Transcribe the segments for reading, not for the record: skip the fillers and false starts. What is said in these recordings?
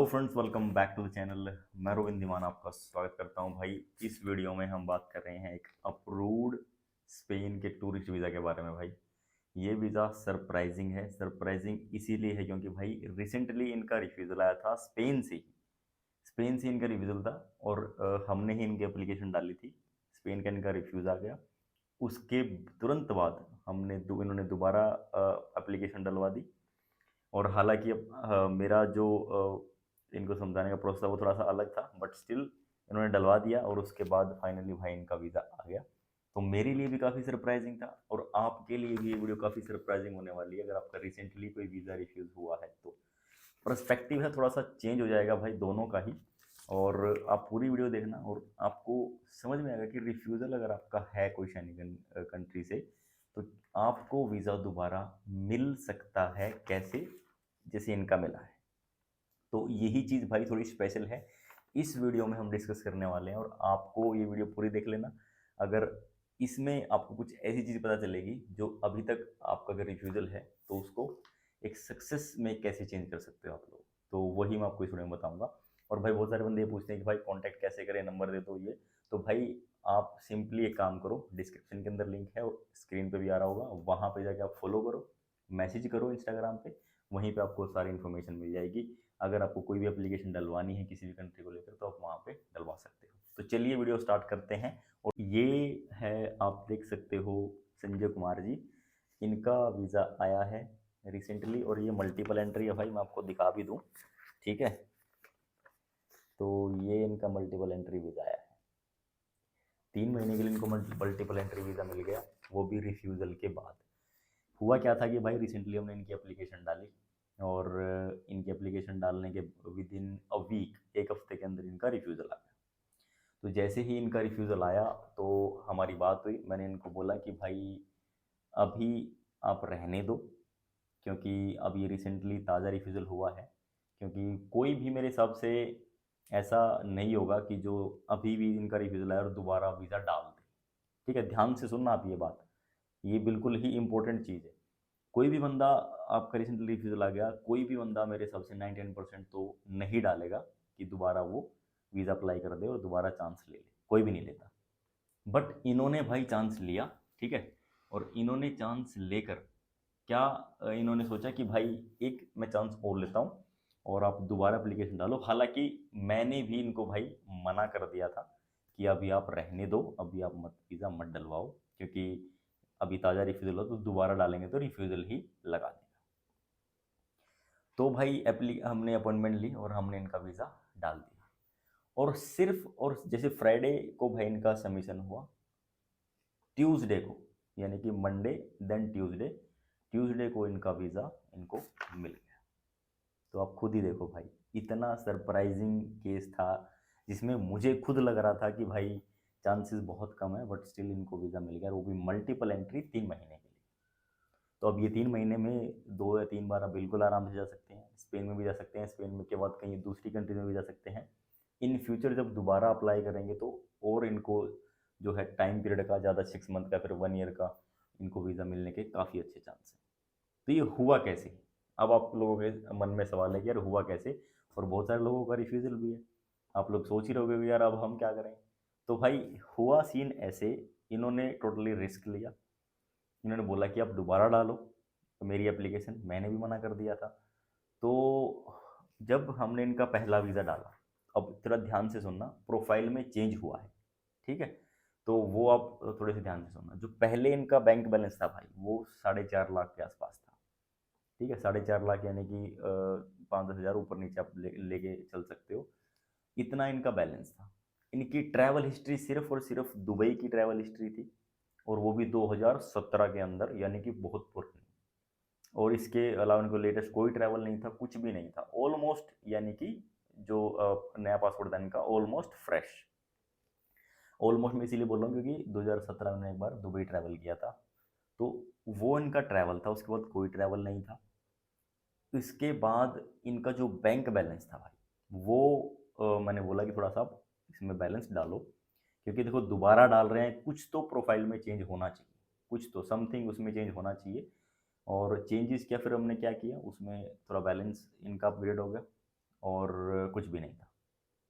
Hello friends, welcome back to the channel. मैं रोविंद दीमान आपका स्वागत करता हूं। भाई इस वीडियो में हम बात कर रहे हैं एक अप्रूव्ड स्पेन के टूरिस्ट वीज़ा के बारे में। भाई ये वीज़ा सरप्राइजिंग है। सरप्राइजिंग इसीलिए है क्योंकि भाई रिसेंटली इनका रिफ्यूज़ल आया था स्पेन से इनका रिफ्यूज़ल था। और हमने ही इनकी एप्लीकेशन डाली थी। स्पेन का इनका रिफ्यूज़ आ गया। उसके तुरंत बाद इन्होंने दोबारा एप्लीकेशन डलवा दी। और हालांकि अब मेरा जो इनको समझाने का प्रोसेस था वो थोड़ा सा अलग था, बट स्टिल इन्होंने डलवा दिया और उसके बाद फाइनली भाई इनका वीज़ा आ गया। तो मेरे लिए भी काफ़ी सरप्राइजिंग था और आपके लिए भी ये वीडियो काफ़ी सरप्राइजिंग होने वाली है अगर आपका रिसेंटली कोई वीज़ा रिफ्यूज़ हुआ है तो। पर्सपेक्टिव है थोड़ा सा चेंज हो जाएगा भाई दोनों का ही। और आप पूरी वीडियो देखना और आपको समझ में आएगा कि रिफ्यूज़ल अगर आपका है कोई शेंगन कंट्री से तो आपको वीज़ा दोबारा मिल सकता है कैसे, जैसे इनका मिला है। तो यही चीज़ भाई थोड़ी स्पेशल है, इस वीडियो में हम डिस्कस करने वाले हैं और आपको ये वीडियो पूरी देख लेना। अगर इसमें आपको कुछ ऐसी चीज़ पता चलेगी जो अभी तक आपका अगर रिफ्यूज़ल है तो उसको एक सक्सेस में कैसे चेंज कर सकते हो आप लोग, तो वही मैं आपको इस वीडियो में बताऊंगा। और भाई बहुत सारे बंदे ये पूछते हैं कि भाई कांटेक्ट कैसे करें, नंबर दे दो ये। तो भाई आप सिंपली एक काम करो, डिस्क्रिप्शन के अंदर लिंक है और स्क्रीन पे भी आ रहा होगा, वहाँ पे जाके आप फॉलो करो, मैसेज करो इंस्टाग्राम पे, वहीं पे आपको सारी इन्फॉर्मेशन मिल जाएगी। अगर आपको कोई भी एप्लीकेशन डलवानी है किसी भी कंट्री को लेकर तो आप वहाँ पे डलवा सकते हो। तो चलिए वीडियो स्टार्ट करते हैं। और ये है, आप देख सकते हो, संजय कुमार जी, इनका वीज़ा आया है रिसेंटली और ये मल्टीपल एंट्री है भाई, मैं आपको दिखा भी दूँ, ठीक है। तो ये इनका मल्टीपल एंट्री वीज़ा आया है। 3 महीने के लिए इनको मल्टीपल एंट्री वीज़ा मिल गया, वो भी रिफ्यूज़ल के बाद। हुआ क्या था कि भाई रिसेंटली हमने इनकी एप्लीकेशन डाली और इनकी एप्लीकेशन डालने के विद इन अ वीक, एक हफ्ते के अंदर इनका रिफ्यूज़ल आ गया। तो जैसे ही इनका रिफ्यूज़ल आया तो हमारी बात हुई, मैंने इनको बोला कि भाई अभी आप रहने दो, क्योंकि अब ये रिसेंटली ताज़ा रिफ्यूज़ल हुआ है। क्योंकि कोई भी मेरे हिसाब से ऐसा नहीं होगा कि जो अभी भी इनका रिफ्यूज़ल आया और दोबारा वीज़ा डाल दे। ठीक है, ध्यान से सुनना आप ये बात, ये बिल्कुल ही इंपॉर्टेंट चीज़ है। कोई भी बंदा, आपका रिसेंटली रिफ्यूज़ल आ गया, कोई भी बंदा मेरे हिसाब से 99% तो नहीं डालेगा कि दोबारा वो वीज़ा अप्लाई कर दे और दोबारा चांस ले ले, कोई भी नहीं लेता। बट इन्होंने भाई चांस लिया, ठीक है। और इन्होंने चांस लेकर क्या इन्होंने सोचा कि भाई एक मैं चांस और लेता हूँ और आप दोबारा एप्लीकेशन डालो। हालांकि मैंने भी इनको भाई मना कर दिया था कि अभी आप रहने दो, अभी आप मत वीज़ा मत डलवाओ, क्योंकि अभी ताज़ा रिफ्यूज़ल हो तो दोबारा डालेंगे तो रिफ्यूज़ल ही लगा देगा। तो भाई एप्ली हमने अपॉइंटमेंट ली और हमने इनका वीज़ा डाल दिया। और सिर्फ और जैसे फ्राइडे को भाई इनका सबमिशन हुआ, ट्यूसडे को, यानी कि मंडे देन ट्यूसडे, ट्यूसडे को इनका वीज़ा इनको मिल गया। तो आप खुद ही देखो भाई, इतना सरप्राइजिंग केस था जिसमें मुझे खुद लग रहा था कि भाई चांसेस बहुत कम है, बट स्टिल इनको वीज़ा मिल गया, वो भी मल्टीपल एंट्री 3 महीने के लिए। तो अब ये 3 महीने में 2 या 3 बार आप बिल्कुल आराम से जा सकते हैं। स्पेन में भी जा सकते हैं, स्पेन में के बाद कहीं दूसरी कंट्री में भी जा सकते हैं। इन फ्यूचर जब दोबारा अप्लाई करेंगे तो और इनको जो है टाइम पीरियड का ज़्यादा, 6 मंथ का, फिर 1 ईयर का इनको वीज़ा मिलने के काफ़ी अच्छे चांस हैं। तो ये हुआ कैसे, अब आप लोगों के मन में सवाल है कि यार हुआ कैसे। और बहुत सारे लोगों का रिफ्यूज़ल भी है। आप लोग सोच ही रहोगे कि यार अब हम क्या करें। तो भाई हुआ सीन ऐसे, इन्होंने टोटली रिस्क लिया। इन्होंने बोला कि आप दोबारा डालो तो मेरी एप्लीकेशन, मैंने भी मना कर दिया था। तो जब हमने इनका पहला वीज़ा डाला, अब थोड़ा ध्यान से सुनना, प्रोफाइल में चेंज हुआ है, ठीक है। तो वो आप थोड़े से ध्यान से सुनना। जो पहले इनका बैंक बैलेंस था भाई वो 4.5 लाख के आसपास था, ठीक है। 4.5 लाख यानी कि 5-10 हज़ार ऊपर नीचे आप लेके चल सकते हो, इतना इनका बैलेंस था। इनकी ट्रैवल हिस्ट्री सिर्फ और सिर्फ दुबई की ट्रैवल हिस्ट्री थी, और वो भी 2017 के अंदर, यानी कि बहुत पुरानी। और इसके अलावा इनको लेटेस्ट कोई ट्रैवल नहीं था, कुछ भी नहीं था ऑलमोस्ट, यानी कि जो नया पासपोर्ट था इनका ऑलमोस्ट फ्रेश। ऑलमोस्ट मैं इसीलिए बोल रहा हूँ क्योंकि 2017 में एक बार दुबई ट्रैवल किया था। तो वो इनका ट्रैवल था, उसके बाद कोई ट्रैवल नहीं था। इसके बाद इनका जो बैंक बैलेंस था भाई वो मैंने बोला कि थोड़ा सा आप इसमें बैलेंस डालो, क्योंकि देखो दोबारा डाल रहे हैं, कुछ तो प्रोफाइल में चेंज होना चाहिए, कुछ तो समथिंग उसमें चेंज होना चाहिए। और चेंजेस क्या, फिर हमने क्या किया उसमें, थोड़ा बैलेंस इनका अपग्रेड हो गया। और कुछ भी नहीं था।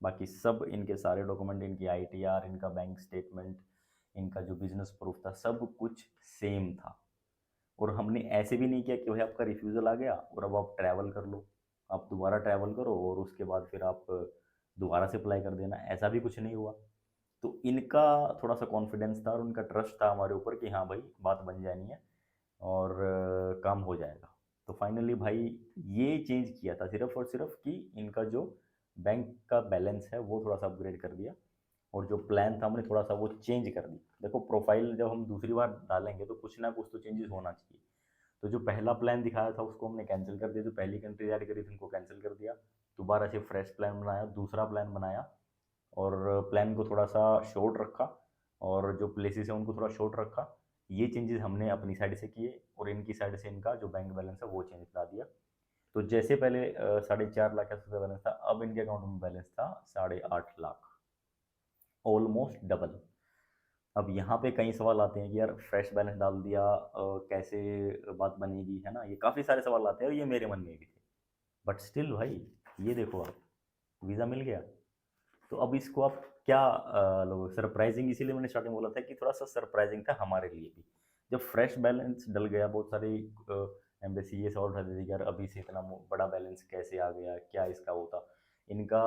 बाकी सब इनके सारे डॉक्यूमेंट, इनकी आईटीआर, इनका बैंक स्टेटमेंट, इनका जो बिजनेस प्रूफ था, सब कुछ सेम था। और हमने ऐसे भी नहीं किया कि भाई आपका रिफ्यूज़ल आ गया और अब आप ट्रैवल कर लो, आप दोबारा ट्रैवल करो और उसके बाद फिर आप दोबारा से अप्लाई कर देना, ऐसा भी कुछ नहीं हुआ। तो इनका थोड़ा सा कॉन्फिडेंस था और उनका ट्रस्ट था हमारे ऊपर कि हाँ भाई बात बन जानी है और काम हो जाएगा। तो फाइनली भाई ये चेंज किया था सिर्फ और सिर्फ कि इनका जो बैंक का बैलेंस है वो थोड़ा सा अपग्रेड कर दिया और जो प्लान था हमने थोड़ा सा वो चेंज कर दिया। देखो प्रोफाइल जब हम दूसरी बार डालेंगे तो कुछ ना कुछ तो चेंजेस होना चाहिए। तो जो पहला प्लान दिखाया था उसको हमने कैंसिल कर दिया, जो पहली कंट्री जारी करी थी उनको कैंसिल कर दिया, दोबारा से फ्रेश प्लान बनाया, दूसरा प्लान बनाया और प्लान को थोड़ा सा शॉर्ट रखा और जो प्लेसेस है उनको थोड़ा शॉर्ट रखा। ये चेंजेस हमने अपनी साइड से किए और इनकी साइड से इनका जो बैंक बैलेंस है वो चेंज करा दिया। तो जैसे पहले 4.5 लाख का बैलेंस था, अब इनके अकाउंट में बैलेंस था 8.5 लाख, ऑलमोस्ट डबल। अब यहाँ पे कई सवाल आते हैं कि यार फ्रेश बैलेंस डाल दिया, कैसे बात बनेगी, है ना, ये काफ़ी सारे सवाल आते हैं और ये मेरे मन में भी थे। बट स्टिल भाई ये देखो आप, वीज़ा मिल गया। तो अब इसको आप क्या लोग सरप्राइजिंग, इसीलिए मैंने स्टार्टिंग बोला था कि थोड़ा सा सरप्राइजिंग था हमारे लिए भी। जब फ्रेश बैलेंस डल गया, बहुत सारी एम्बेसी ये सवाल उठा देती कि यार अभी से इतना बड़ा बैलेंस कैसे आ गया, क्या इसका होता। इनका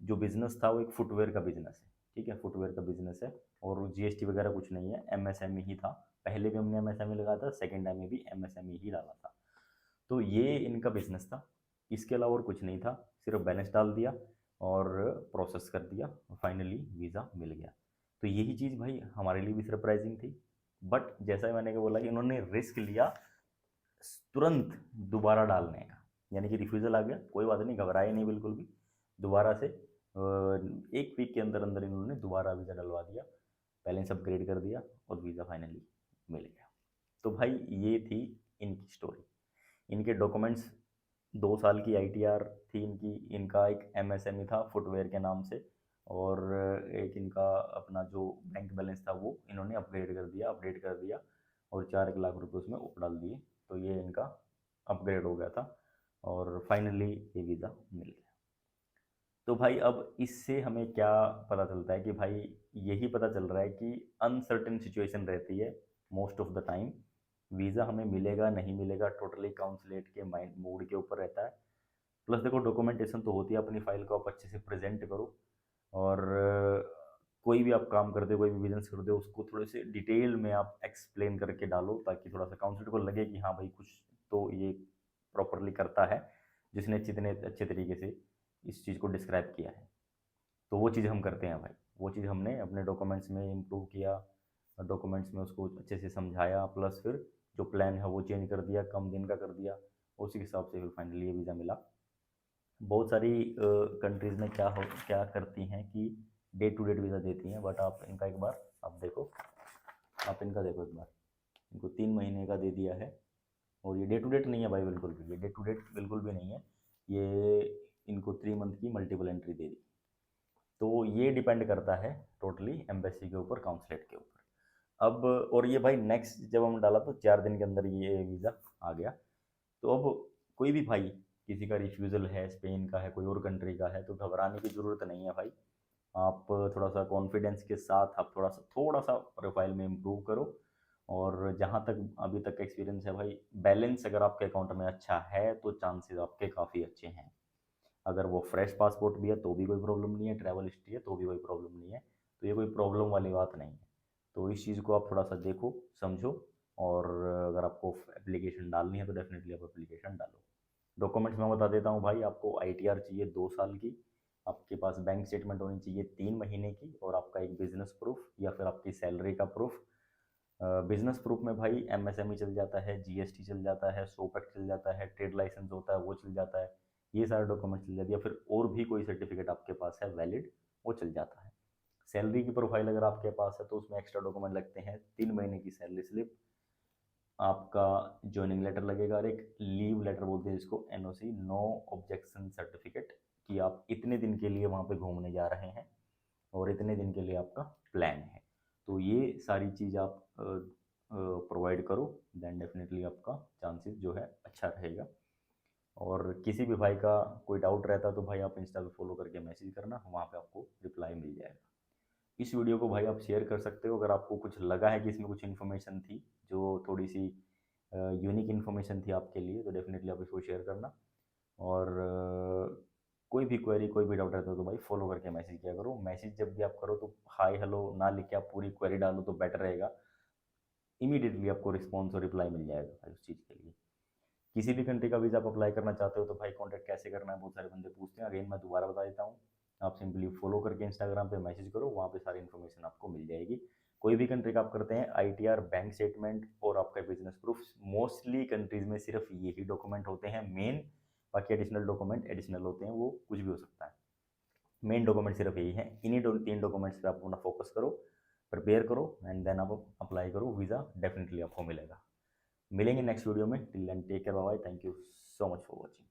जो बिजनेस था वो एक फुटवेयर का बिजनेस है, ठीक है, फुटवेयर का बिजनेस है और जीएसटी वगैरह कुछ नहीं है, एमएसएमई ही था। पहले भी हमने एमएसएमई लगाया था, सेकेंड टाइम में भी एमएसएमई ही डाला था। तो ये इनका बिजनेस था, इसके अलावा और कुछ नहीं था, सिर्फ बैलेंस डाल दिया और प्रोसेस कर दिया और फाइनली वीज़ा मिल गया। तो यही चीज़ भाई हमारे लिए भी सरप्राइजिंग थी। बट जैसा मैंने बोला कि इन्होंने रिस्क लिया तुरंत दोबारा डालने का, यानी कि रिफ्यूज़ल आ गया, कोई बात नहीं, घबराए नहीं बिल्कुल भी। दोबारा से 1 वीक के अंदर अंदर इन्होंने दोबारा वीज़ा डलवा दिया, बैलेंस अपग्रेड कर दिया और वीज़ा फाइनली मिल गया। तो भाई ये थी इनकी स्टोरी। इनके डॉक्यूमेंट्स, 2 साल की आईटीआर थी इनकी, इनका एक एमएसएमई था फुटवेयर के नाम से और एक इनका अपना जो बैंक बैलेंस था वो इन्होंने अपडेट कर दिया और 4 लाख रुपए उसमें डाल दिए। तो ये इनका अपग्रेड हो गया था और फाइनली ये वीज़ा मिल गया। तो भाई अब इससे हमें क्या पता चलता है कि भाई यही पता चल रहा है कि अनसर्टेन सिचुएशन रहती है most of the time. Visa हमें मिलेगा नहीं मिलेगा टोटली काउंसलेट के माइंड मूड के ऊपर रहता है। प्लस देखो डॉक्यूमेंटेशन तो होती है, अपनी फाइल को आप अच्छे से प्रेजेंट करो और कोई भी आप काम करते हो, कोई भी बिजनेस करते हो, उसको थोड़े से डिटेल में आप एक्सप्लेन करके डालो ताकि थोड़ा सा काउंसलेट को लगे कि हाँ भाई कुछ तो ये प्रॉपरली करता है, जिसने जितने अच्छे तरीके से इस चीज़ को डिस्क्राइब किया है। तो वो चीज़ हम करते हैं भाई, वो चीज़ हमने अपने डॉक्यूमेंट्स में इम्प्रूव किया, डॉक्यूमेंट्स में उसको अच्छे से समझाया, प्लस फिर जो प्लान है वो चेंज कर दिया, कम दिन का कर दिया, उसी के हिसाब से फिर फाइनली ये वीज़ा मिला। बहुत सारी कंट्रीज़ में क्या करती हैं कि डे टू डेट वीज़ा देती हैं, बट आप इनका एक बार आप देखो, आप इनका देखो एक बार, इनको 3 महीने का दे दिया है और ये डे टू डेट नहीं है भाई, बिल्कुल भी ये डे टू डेट बिल्कुल भी नहीं है, ये इनको 3 मंथ की मल्टीपल एंट्री दे दी। तो ये डिपेंड करता है टोटली एम्बेसी के ऊपर, काउंसलेट के ऊपर। अब और ये भाई नेक्स्ट जब हम डाला तो 4 दिन के अंदर ये वीज़ा आ गया। तो अब कोई भी भाई, किसी का रिफ्यूज़ल है, स्पेन का है, कोई और कंट्री का है, तो घबराने की ज़रूरत नहीं है भाई। आप थोड़ा सा कॉन्फिडेंस के साथ आप थोड़ा सा प्रोफाइल में इम्प्रूव करो। और जहाँ तक अभी तक का एक्सपीरियंस है भाई, बैलेंस अगर आपके अकाउंट में अच्छा है तो चांसेस आपके काफ़ी अच्छे हैं। अगर वो फ्रेश पासपोर्ट भी है तो भी कोई प्रॉब्लम नहीं है, ट्रैवल हिस्ट्री है तो भी कोई प्रॉब्लम नहीं है। तो ये कोई प्रॉब्लम वाली बात नहीं है। तो इस चीज़ को आप थोड़ा सा देखो, समझो और अगर आपको एप्लीकेशन डालनी है तो डेफिनेटली आप एप्लीकेशन डालो। डॉक्यूमेंट्स मैं बता देता हूँ भाई, आपको आईटीआर चाहिए 2 साल की, आपके पास बैंक स्टेटमेंट होनी चाहिए 3 महीने की और आपका एक बिजनेस प्रूफ या फिर आपकी सैलरी का प्रूफ। बिजनेस प्रूफ में भाई एमएसएमई चल जाता है, जीएसटी चल जाता है, सोपैक्ट चल जाता है, ट्रेड लाइसेंस होता है वो चल जाता है, ये सारे डॉक्यूमेंट चल जाते हैं, या फिर और भी कोई सर्टिफिकेट आपके पास है वैलिड वो चल जाता है। सैलरी की प्रोफाइल अगर आपके पास है तो उसमें एक्स्ट्रा डॉक्यूमेंट लगते हैं, 3 महीने की सैलरी स्लिप, आपका ज्वाइनिंग लेटर लगेगा और एक लीव लेटर बोलते हैं जिसको, एनओसी, नो ऑब्जेक्शन सर्टिफिकेट, कि आप इतने दिन के लिए वहाँ पे घूमने जा रहे हैं और इतने दिन के लिए आपका प्लान है। तो ये सारी चीज़ आप प्रोवाइड करो, देन डेफिनेटली आपका चांसेस जो है अच्छा रहेगा। और किसी भी भाई का कोई डाउट रहता तो भाई आप इंस्टा पे फॉलो करके मैसेज करना, वहाँ पे आपको रिप्लाई मिल जाएगा। इस वीडियो को भाई आप शेयर कर सकते हो अगर आपको कुछ लगा है कि इसमें कुछ इन्फॉर्मेशन थी जो थोड़ी सी यूनिक इन्फॉर्मेशन थी आपके लिए, तो डेफिनेटली आप इसको शेयर करना। और कोई भी क्वेरी कोई भी डाउट रहता है तो भाई फॉलो करके मैसेज किया करो। मैसेज जब भी आप करो तो हाय हेलो ना लिख के आप पूरी क्वेरी डालो तो बेटर रहेगा, इमीडिएटली आपको रिस्पॉन्स और रिप्लाई मिल जाएगा भाई उस चीज़ के लिए। किसी भी कंट्री का वीज़ा आप अप्लाई करना चाहते हो तो भाई कॉन्टैक्ट कैसे करना है बहुत सारे बंदे पूछते हैं, अगेन मैं दोबारा बता देता हूँ। आप सिंपली फॉलो करके इंस्टाग्राम पे मैसेज करो, वहाँ पे सारी इन्फॉर्मेशन आपको मिल जाएगी। कोई भी कंट्री का आप करते हैं आईटीआर, बैंक स्टेटमेंट और आपका बिजनेस प्रूफ, मोस्टली कंट्रीज में सिर्फ यही डॉक्यूमेंट होते हैं मेन। बाकी एडिशनल डॉक्यूमेंट एडिशनल होते हैं, वो कुछ भी हो सकता है। मेन डॉक्यूमेंट सिर्फ यही है, इन्हीं 3 डॉक्यूमेंट्स पे आप अपना फोकस करो, प्रिपेयर करो एंड देन आप अप्लाई करो, वीज़ा डेफिनेटली आपको मिलेगा। मिलेंगे नेक्स्ट वीडियो में, till then take care, bye bye, thank you so much for watching.